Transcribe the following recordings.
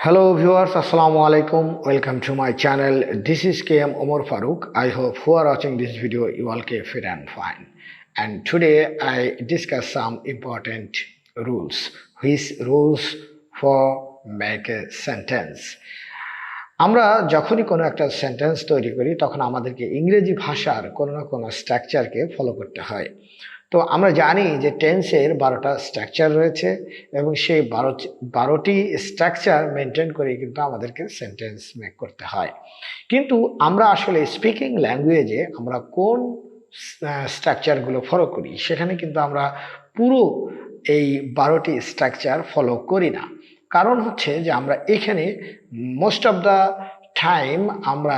Hello viewers, Assalamu alaikum. Welcome to my channel. This is KM Omar Faruk. I hope who are watching this video you all keep fit and fine. And today I discuss some important rules. Which rules for make a sentence? আমরা যখনই কোনো একটা sentence তৈরি করি তখন আমাদেরকে ইংরেজি ভাষার কোনো না কোনো স্ট্রাকচারকে ফলো করতে হয়। তো আমরা জানি যে টেন্সের 12টা স্ট্রাকচার রয়েছে এবং সেই 12টি স্ট্রাকচার মেনটেন করে কিন্তু আমাদেরকে সেন্টেন্স মেক করতে হয়। কিন্তু আমরা আসলে স্পিকিং ল্যাঙ্গুয়েজে আমরা কোন স্ট্রাকচারগুলো ফলো করি সেখানে কিন্তু আমরা পুরো এই 12টি স্ট্রাকচার ফলো করি না। কারণ হচ্ছে যে আমরা এখানে মোস্ট অফ দ্য টাইম আমরা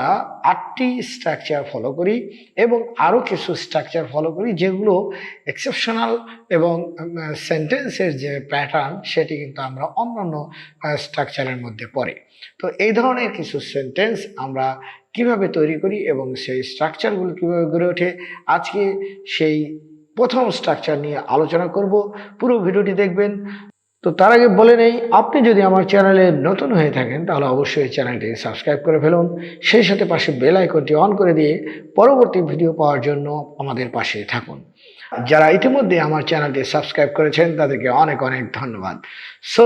8টি স্ট্রাকচার ফলো করি এবং আরও কিছু স্ট্রাকচার ফলো করি যেগুলো এক্সেপশনাল এবং সেন্টেন্সের যে প্যাটার্ন সেটি কিন্তু আমরা অন্যান্য স্ট্রাকচারের মধ্যে পড়ে। তো এই ধরনের কিছু সেন্টেন্স আমরা কিভাবে তৈরি করি এবং সেই স্ট্রাকচারগুলো কীভাবে গড়ে ওঠে আজকে সেই প্রথম স্ট্রাকচার নিয়ে আলোচনা করব। পুরো ভিডিওটি দেখবেন। তো তার আগে বলে নেই, আপনি যদি আমার চ্যানেলে নতুন হয়ে থাকেন তাহলে অবশ্যই চ্যানেলটি সাবস্ক্রাইব করে ফেলুন, সেই সাথে পাশে বেল আইকনটি অন করে দিয়ে পরবর্তী ভিডিও পাওয়ার জন্য আমাদের পাশে থাকুন। যারা ইতিমধ্যে আমার চ্যানেলটি সাবস্ক্রাইব করেছেন তাদেরকে অনেক অনেক ধন্যবাদ। So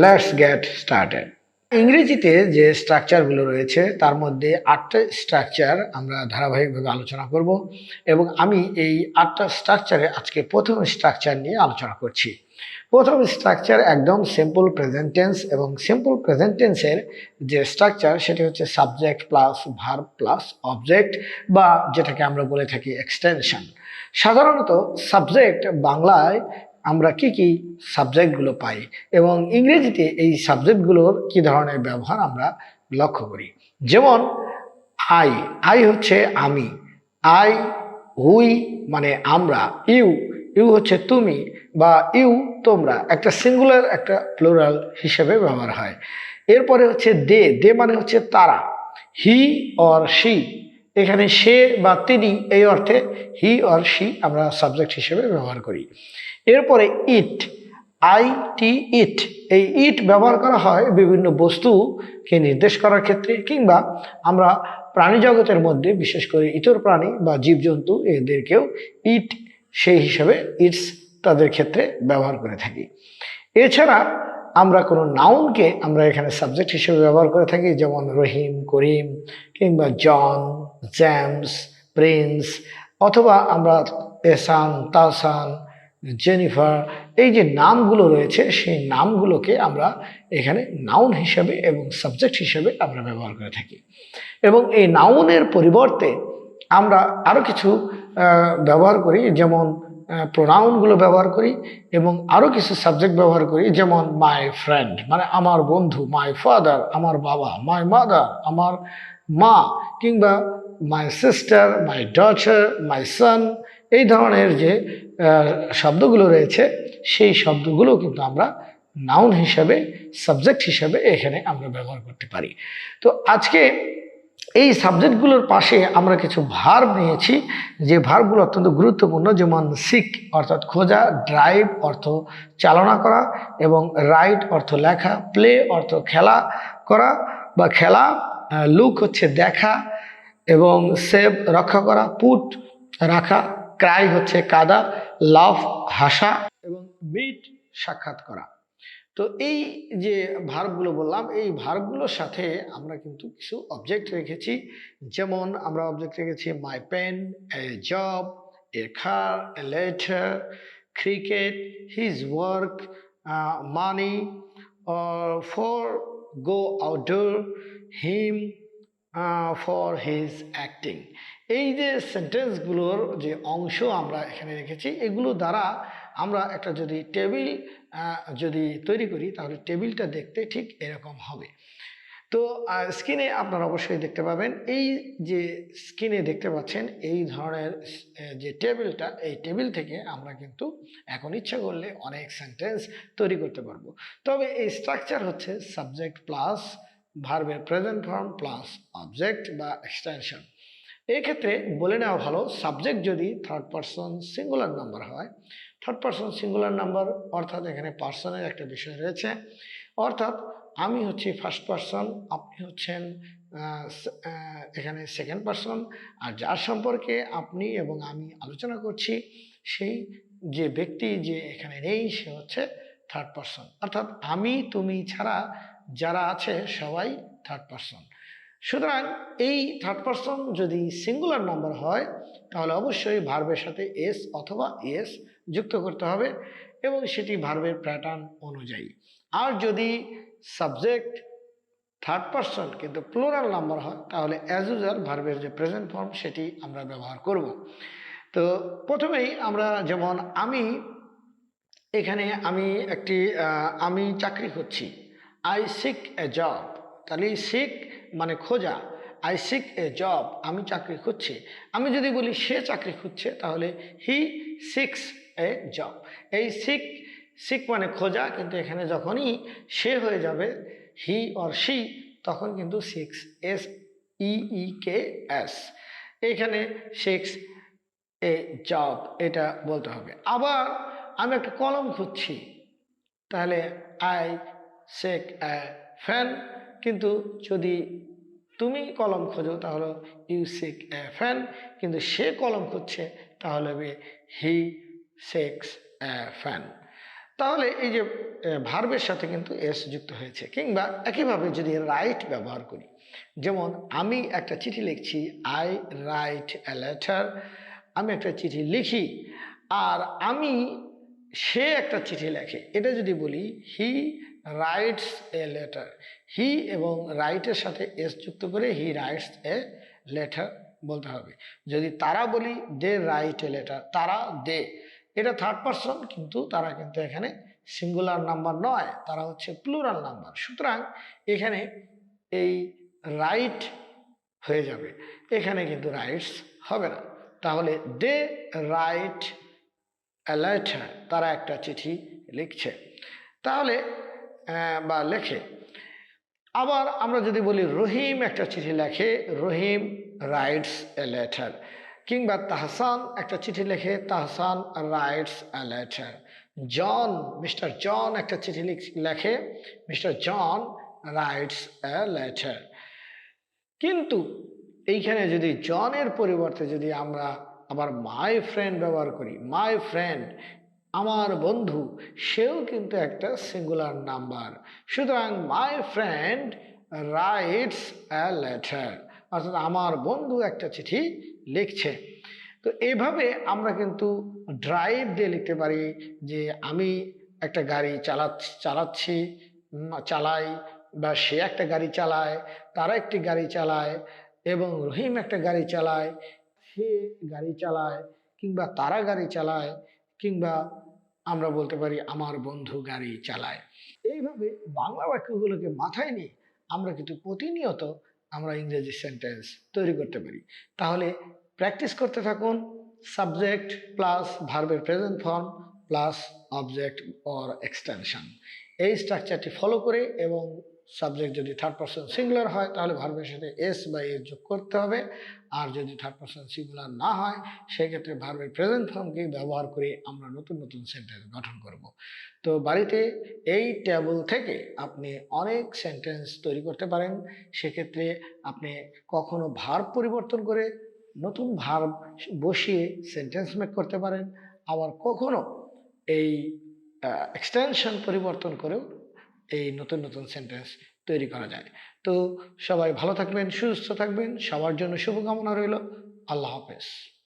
let's get started. ইংরেজিতে যে স্ট্রাকচারগুলো রয়েছে তার মধ্যে 8টা স্ট্রাকচার আমরা ধারাবাহিকভাবে আলোচনা করব এবং আমি এই 8টা স্ট্রাকচারে আজকে প্রথম স্ট্রাকচার নিয়ে আলোচনা করছি। প্রথম স্ট্রাকচার একদম সিম্পল প্রেজেন্ট টেন্স এবং সিম্পল প্রেজেন্ট টেন্সের যে স্ট্রাকচার সেটি হচ্ছে subject plus verb plus object বা যেটাকে আমরা বলে থাকি এক্সটেনশন। সাধারণত সাবজেক্ট বাংলায় আমরা কি সাবজেক্টগুলো পাই এবং ইংরেজিতে এই সাবজেক্টগুলোর কি ধরনের ব্যবহার আমরা লক্ষ্য করি। যেমন আই, আই হচ্ছে আমি, আই, উই মানে আমরা, ইউ, ইউ হচ্ছে তুমি বা ইউ তোমরা, একটা সিঙ্গুলার একটা প্লুরাল হিসেবে ব্যবহার হয়। এরপরে হচ্ছে দে, দে মানে হচ্ছে তারা, হি অর শি, এখানে সে বা তিনি এই অর্থে হি অর শি আমরা সাবজেক্ট হিসেবে ব্যবহার করি। এরপরে ইট, আই টি ইট, এই ইট ব্যবহার করা হয় বিভিন্ন বস্তুকে নির্দেশ করার ক্ষেত্রে কিংবা আমরা প্রাণী জগতের মধ্যে বিশেষ করে ইতর প্রাণী বা জীবজন্তু এদেরকেও ইট সেই হিসেবে ইটস তাদের ক্ষেত্রে ব্যবহার করে থাকি। এছাড়া আমরা কোনো নাউনকে আমরা এখানে সাবজেক্ট হিসেবে ব্যবহার করে থাকি, যেমন রহিম, করিম কিংবা জন, জেমস, প্রিন্স, অথবা আমরা এসান, তাসান, জেনিফার, এই যে নামগুলো রয়েছে সেই নামগুলোকে আমরা এখানে নাউন হিসেবে এবং সাবজেক্ট হিসেবে আমরা ব্যবহার করে থাকি। এবং এই নাউনের পরিবর্তে আমরা আরও কিছু ব্যবহার করি, যেমন প্রোনাউনগুলো ব্যবহার করি এবং আরও কিছু সাবজেক্ট ব্যবহার করি, যেমন মাই ফ্রেন্ড মানে আমার বন্ধু, মাই ফাদার আমার বাবা, মাই মাদার আমার মা, কিংবা মাই সিস্টার, মাই ডটার, মাই সন, এই ধরনের যে শব্দগুলো রয়েছে সেই শব্দগুলো কিন্তু আমরা নাউন হিসাবে সাবজেক্ট হিসাবে এখানে আমরা ব্যবহার করতে পারি। তো আজকে এই সাবজেক্টগুলোর পাশে আমরা কিছু ভার্ব নিয়েছি যে ভার্বগুলো অত্যন্ত গুরুত্বপূর্ণ, যেমন সিক অর্থাৎ খোঁজা, ড্রাইভ অর্থ চালনা করা এবং রাইট অর্থ লেখা, প্লে অর্থ খেলা করা বা খেলা, লুক হচ্ছে দেখা এবং সেভ রক্ষা করা, পুট রাখা, ক্রাই হচ্ছে কাদা, লাভ হাসা এবং মিট সাক্ষাৎ করা। তো এই যে ভার্বগুলো বললাম এই ভার্বগুলোর সাথে আমরা কিন্তু কিছু অবজেক্ট রেখেছি, যেমন আমরা অবজেক্ট রেখেছি my pen, a job, a car, a letter, cricket, his work, money, for go outdoor, him, for his acting. এই যে সেন্টেন্সগুলোর যে অংশ আমরা এখানে রেখেছি এগুলো দ্বারা আমরা একটা যদি টেবিল যদি তৈরি করি তাহলে টেবিলটা দেখতে ঠিক এরকম হবে। তো স্ক্রিনে আপনারা অবশ্যই দেখতে পাবেন, এই যে স্ক্রিনে দেখতে পাচ্ছেন এই ধরনের যে টেবিলটা, এই টেবিল থেকে আমরা কিন্তু এখন ইচ্ছা করলে অনেক সেন্টেন্স তৈরি করতে পারবো। তবে এই স্ট্রাকচার হচ্ছে সাবজেক্ট প্লাস ভার্বের প্রেজেন্ট ফর্ম প্লাস অবজেক্ট বা এক্সটেনশন। এক্ষেত্রে বলে নেওয়া ভালো, সাবজেক্ট যদি থার্ড পারসন সিঙ্গুলার নাম্বার হয়, থার্ড পারসন সিঙ্গুলার নাম্বার অর্থাৎ এখানে পার্সনের একটা বিষয় রয়েছে, অর্থাৎ আমি হচ্ছি ফার্স্ট পারসন, আপনি হচ্ছেন এখানে সেকেন্ড পারসন, আর যার সম্পর্কে আপনি এবং আমি আলোচনা করছি সেই যে ব্যক্তি যে এখানে নেই সে হচ্ছে থার্ড পারসন। অর্থাৎ আমি তুমি ছাড়া যারা আছে সবাই থার্ড পারসন। সুতরাং এই থার্ড পারসন যদি সিঙ্গুলার নাম্বার হয় তাহলে অবশ্যই ভার্বের সাথে এস অথবা এস যুক্ত করতে হবে এবং সেটি ভার্বের প্যাটার্ন অনুযায়ী। আর যদি সাবজেক্ট থার্ড পারসন কিন্তু প্লুরাল নাম্বার হয় তাহলে অ্যাজ ইউজুয়াল ভার্বের যে প্রেজেন্ট ফর্ম সেটি আমরা ব্যবহার করব। তো প্রথমেই আমরা যেমন আমি এখানে আমি চাকরি করছি, আই সিক এ জব। তাহলে সিক মানে খোঁজা, আই সিক এ জব, আমি চাকরি খুঁজছি। আমি যদি বলি সে চাকরি খুঁজছে তাহলে হি সিক্স এ জব। এই সিক মানে খোঁজা, কিন্তু এখানে যখনই সে হয়ে যাবে হি অর শি তখন কিন্তু সিক্স, SEEKS, এখানে সিক্স এ জব এটা বলতে হবে। আবার আমি একটা কলম খুঁজছি, তাহলে আই সেক এ ফ্যান, কিন্তু যদি তুমি কলম খোঁজো তাহলে ইউ সেক এ ফ্যান, কিন্তু সে কলম খুঁজছে তাহলে হবে হি সেক্স এ ফ্যান। তাহলে এই যে ভার্বের সাথে কিন্তু এস যুক্ত হয়েছে। কিংবা একইভাবে যদি রাইট ব্যবহার করি, যেমন আমি একটা চিঠি লিখছি, আই রাইট এ লেটার, আমি একটা চিঠি লিখি। আর সে একটা চিঠি লেখে, এটা যদি বলি হি রাইটস এ লেটার, হি এবং রাইটের সাথে এস যুক্ত করে হি রাইটস এ লেটার বলতে হবে। যদি তারা বলি দে রাইট এ লেটার, তারা দে, এটা থার্ড পারসন কিন্তু তারা কিন্তু এখানে সিঙ্গুলার নাম্বার নয়, তারা হচ্ছে প্লুরাল নাম্বার। সুতরাং এখানে এই রাইট হয়ে যাবে, এখানে কিন্তু রাইটস হবে না। তাহলে দে রাইট এ লেটার, তারা একটা চিঠি লিখছে, তাহলে বা লেখে। আবার আমরা যদি বলি রহিম একটা চিঠি লেখে, রহিম রাইটস এ লেটার। কিংবা তাহসান একটা চিঠি লেখে, Tahsan writes a letter. John, Mister John একটা চিঠি লেখে, Mister John writes a letter. কিন্তু এইখানে যদি জনের পরিবর্তে যদি আমরা আবার মাই ফ্রেন্ড ব্যবহার করি, মাই ফ্রেন্ড আমার বন্ধু, সেও কিন্তু একটা সিঙ্গুলার নাম্বার। সুতরাং my friend rights a letter, অর্থাৎ আমার বন্ধু একটা চিঠি লিখছে। তো এইভাবে আমরা কিন্তু ড্রাইভ দিয়ে লিখতে পারি যে আমি একটা গাড়ি চালাচ্ছি, চালাই, বা সে একটা গাড়ি চালায়, তারা একটি গাড়ি চালায়, এবং রহিম একটা গাড়ি চালায়, সে গাড়ি চালায়, কিংবা তারা গাড়ি চালায়, কিংবা আমরা বলতে পারি আমার বন্ধু গাড়ি চালায়। এইভাবে বাংলা বাক্যগুলোকে মাথায় নিয়ে আমরা কিন্তু প্রতিনিয়ত আমরা ইংরেজি সেন্টেন্স তৈরি করতে পারি। তাহলে প্র্যাকটিস করতে থাকুন, সাবজেক্ট প্লাস ভার্বের present form plus object or extension, এই স্ট্রাকচারটি ফলো করে, এবং সাবজেক্ট যদি থার্ড পারসন সিঙ্গুলার হয় তাহলে ভার্বের সাথে এস বা এস যোগ করতে হবে। আর যদি থার্ড পারসন সিঙ্গুলার না হয় সেক্ষেত্রে ভার্বের প্রেজেন্ট ফর্মকে ব্যবহার করে আমরা নতুন নতুন সেন্টেন্স গঠন করব। তো বাড়িতে এই টেবল থেকে আপনি অনেক সেন্টেন্স তৈরি করতে পারেন। সেক্ষেত্রে আপনি কখনো ভার্ব পরিবর্তন করে নতুন ভার্ব বসিয়ে সেন্টেন্স মেক করতে পারেন, আবার কখনো এই এক্সটেনশন পরিবর্তন করেও এই নতুন নতুন সেন্টেন্স তৈরি করা যায়। তো সবাই ভালো থাকবেন, সুস্থ থাকবেন, সবার জন্য শুভকামনা রইল। আল্লাহ হাফেজ।